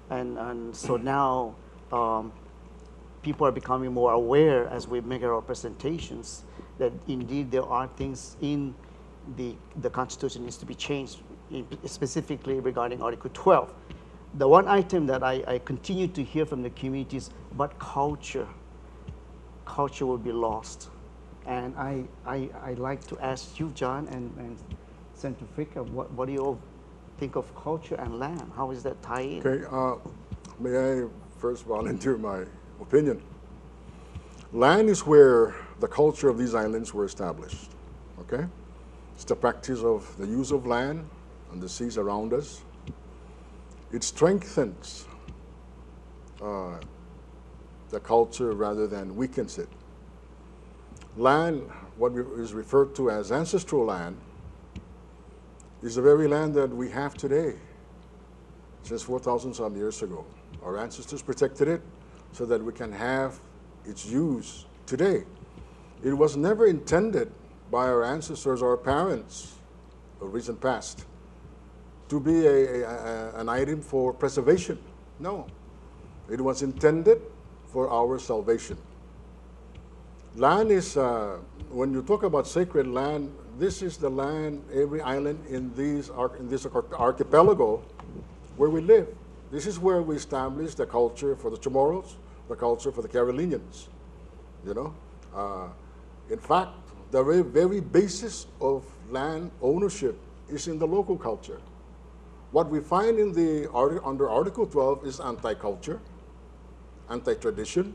And so now people are becoming more aware as we make our presentations that indeed there are things in the Constitution needs to be changed, specifically regarding Article 12. The one item that I continue to hear from the communities about culture will be lost. And I'd like to ask you, John, and Senator Fricka, what do you all think of culture and land? How is that tie in? Okay, may I first volunteer my opinion? Land is where the culture of these islands were established, okay? It's the practice of the use of land and the seas around us. It strengthens the culture rather than weakens it. Land, what is referred to as ancestral land, is the very land that we have today, since 4,000 some years ago. Our ancestors protected it so that we can have its use today. It was never intended by our ancestors or our parents of recent past to be an item for preservation. No, it was intended for our salvation. Land is, when you talk about sacred land, this is the land, every island in this archipelago where we live. This is where we establish the culture for the Chamorros, the culture for the Carolinians, you know. In fact, the very basis of land ownership is in the local culture. What we find in under Article 12 is anti-culture, anti-tradition.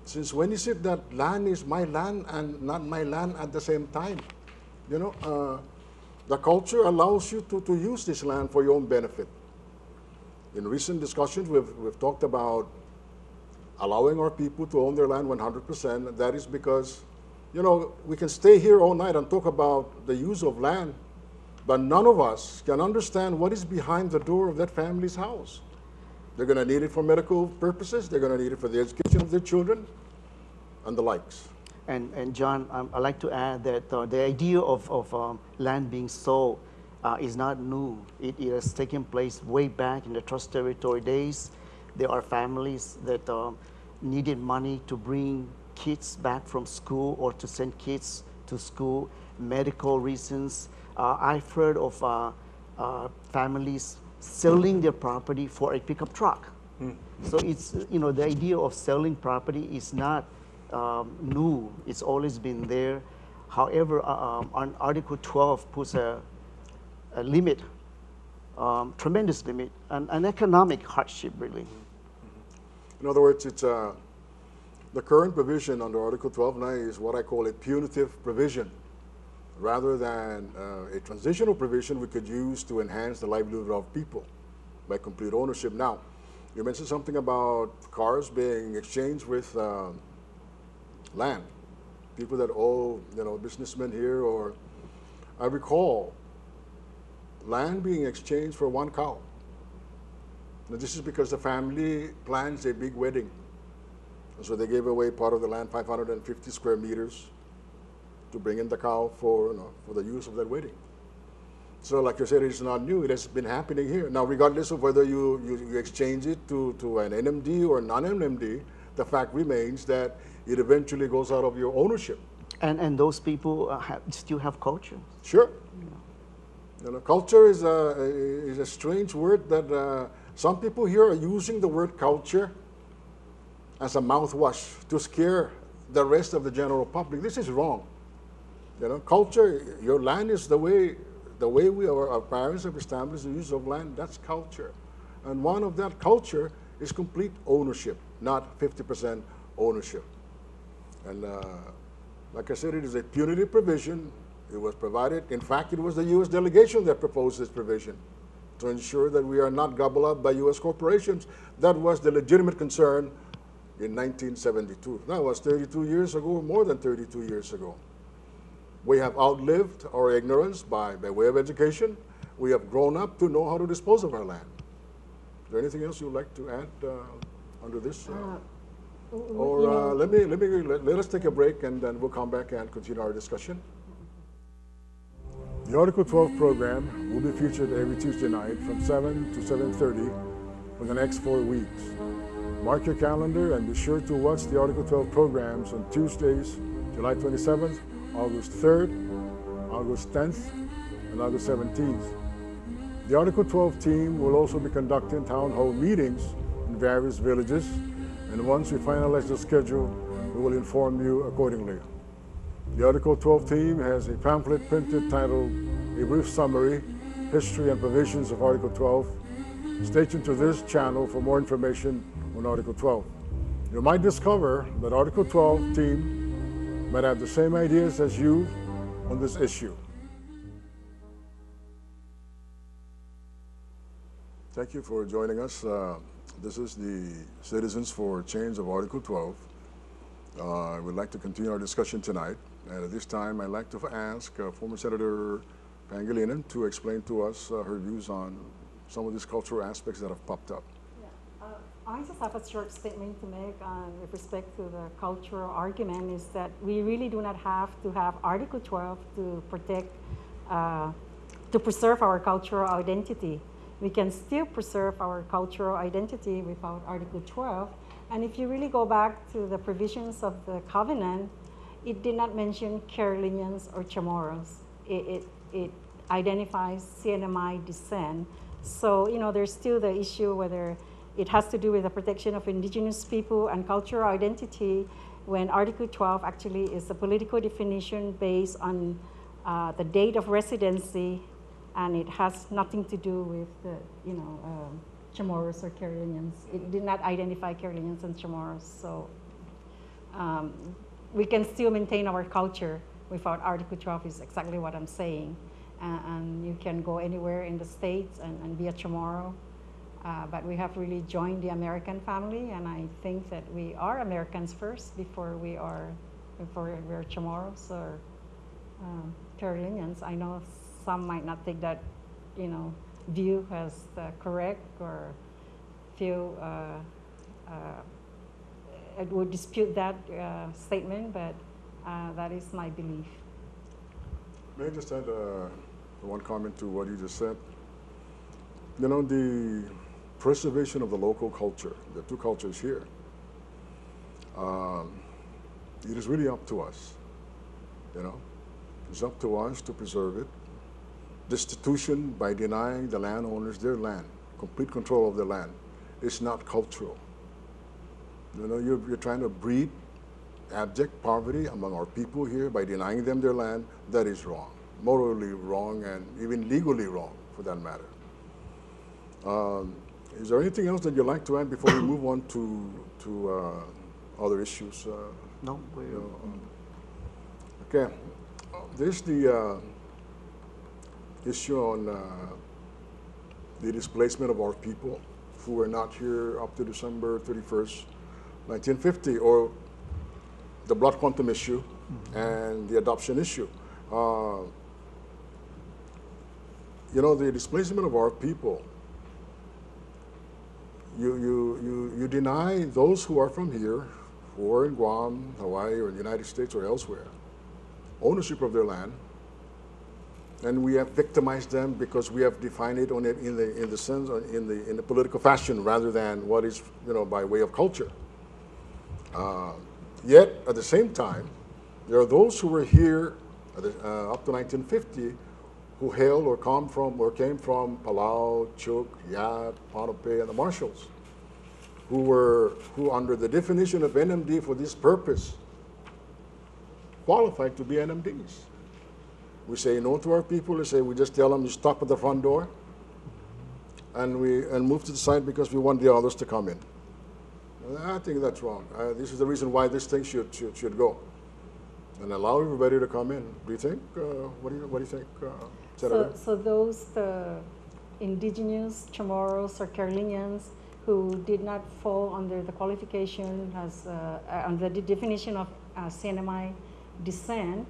Since when is it that land is my land and not my land at the same time? You know, the culture allows you to use this land for your own benefit. In recent discussions, we've talked about allowing our people to own their land 100%. That is because, you know, we can stay here all night and talk about the use of land, but none of us can understand what is behind the door of that family's house. They're going to need it for medical purposes. They're going to need it for the education of their children and the likes. And John, I'd like to add that the idea of land being sold is not new. It has taken place way back in the trust territory days. There are families that needed money to bring kids back from school or to send kids to school, medical reasons. I've heard of families selling their property for a pickup truck. So it's, you know, the idea of selling property is not new. It's always been there. However, on Article 12 puts a limit, tremendous limit, an economic hardship, really. In other words, it's the current provision under Article 12.9 is what I call a punitive provision, rather than a transitional provision we could use to enhance the livelihood of people by complete ownership. Now, you mentioned something about cars being exchanged with land. People that owe, you know, businessmen here, or I recall land being exchanged for one cow. Now, this is because the family plans a big wedding. And so they gave away part of the land, 550 square meters, to bring in the cow for, you know, for the use of that wedding. So like you said, it's not new. It has been happening here. Now, regardless of whether you exchange it to an NMD or non-NMD, the fact remains that it eventually goes out of your ownership. And those people still have culture. Sure. Yeah. You know, culture is a strange word that some people here are using the word culture as a mouthwash to scare the rest of the general public. This is wrong. You know, culture, your land is the way our parents have established the use of land. That's culture. And one of that culture is complete ownership, not 50% ownership. And like I said, it is a punitive provision. It was provided. In fact, it was the U.S. delegation that proposed this provision to ensure that we are not gobbled up by U.S. corporations. That was the legitimate concern in 1972. That was 32 years ago, more than 32 years ago. We have outlived our ignorance by way of education. We have grown up to know how to dispose of our land. Is there anything else you'd like to add under this? Or let us take a break and then we'll come back and continue our discussion. The Article 12 program will be featured every Tuesday night from 7 to 7:30 for the next 4 weeks. Mark your calendar and be sure to watch the Article 12 programs on Tuesdays, July 27th, August 3rd, August 10th, and August 17th. The Article 12 team will also be conducting town hall meetings in various villages, and once we finalize the schedule, we will inform you accordingly. The Article 12 team has a pamphlet printed titled A Brief Summary, History and Provisions of Article 12. Stay tuned to this channel for more information on Article 12. You might discover that Article 12 team might have the same ideas as you on this issue. Thank you for joining us. This is the Citizens for Change of Article 12. I would like to continue our discussion tonight. And at this time, I'd like to ask former Senator Pangilinan to explain to us her views on some of these cultural aspects that have popped up. Yeah. I just have a short statement to make with respect to the cultural argument is that we really do not have to have Article 12 to protect, to preserve our cultural identity. We can still preserve our cultural identity without Article 12. And if you really go back to the provisions of the covenant, it did not mention Carolinians or Chamorros. It identifies CNMI descent. So, you know, there's still the issue whether it has to do with the protection of indigenous people and cultural identity when Article 12 actually is a political definition based on the date of residency, and it has nothing to do with the, you know, Chamorros or Carolinians. It did not identify Carolinians and Chamorros. So we can still maintain our culture without Article 12 is exactly what I'm saying. And you can go anywhere in the States and be a Chamorro. But we have really joined the American family, and I think that we are Americans first before we're Chamorros or Carolinians. I know some might not take that, you know, view as correct, or feel it would dispute that statement, but that is my belief. May I just add one comment to what you just said? You know, the preservation of the local culture, the two cultures here, it is really up to us, you know. It's up to us to preserve it. Destitution by denying the landowners their land, complete control of the land, is not cultural. You know, you're trying to breed abject poverty among our people here by denying them their land. That is wrong, morally wrong, and even legally wrong, for that matter. Is there anything else that you'd like to add before we move on to other issues? No. Okay, there's the issue on the displacement of our people who were not here up to December 31st, 1950, or the blood quantum issue and the adoption issue. You know, the displacement of our people, you deny those who are from here, who are in Guam, Hawaii, or the United States or elsewhere, ownership of their land, and we have victimized them because we have defined it on it in the sense in the political fashion rather than what is, you know, by way of culture. Yet at the same time, there are those who were here up to 1950 who hailed or came from Palau, Chuk, Yap, Ponape, and the Marshalls, who under the definition of NMD for this purpose qualified to be NMDs. We say no to our people. We just tell them you stop at the front door, and move to the side because we want the others to come in. I think that's wrong. This is the reason why this thing should go, and allow everybody to come in. Do you think? What do you think, Senator? So those indigenous Chamorros or Carolinians who did not fall under the qualification as under the definition of CNMI descent,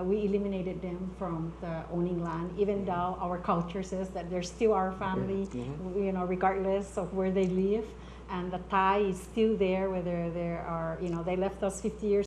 we eliminated them from the owning land, even though our culture says that they're still our family, you know, regardless of where they live, and the tie is still there, whether they are, you know, they left us 50 years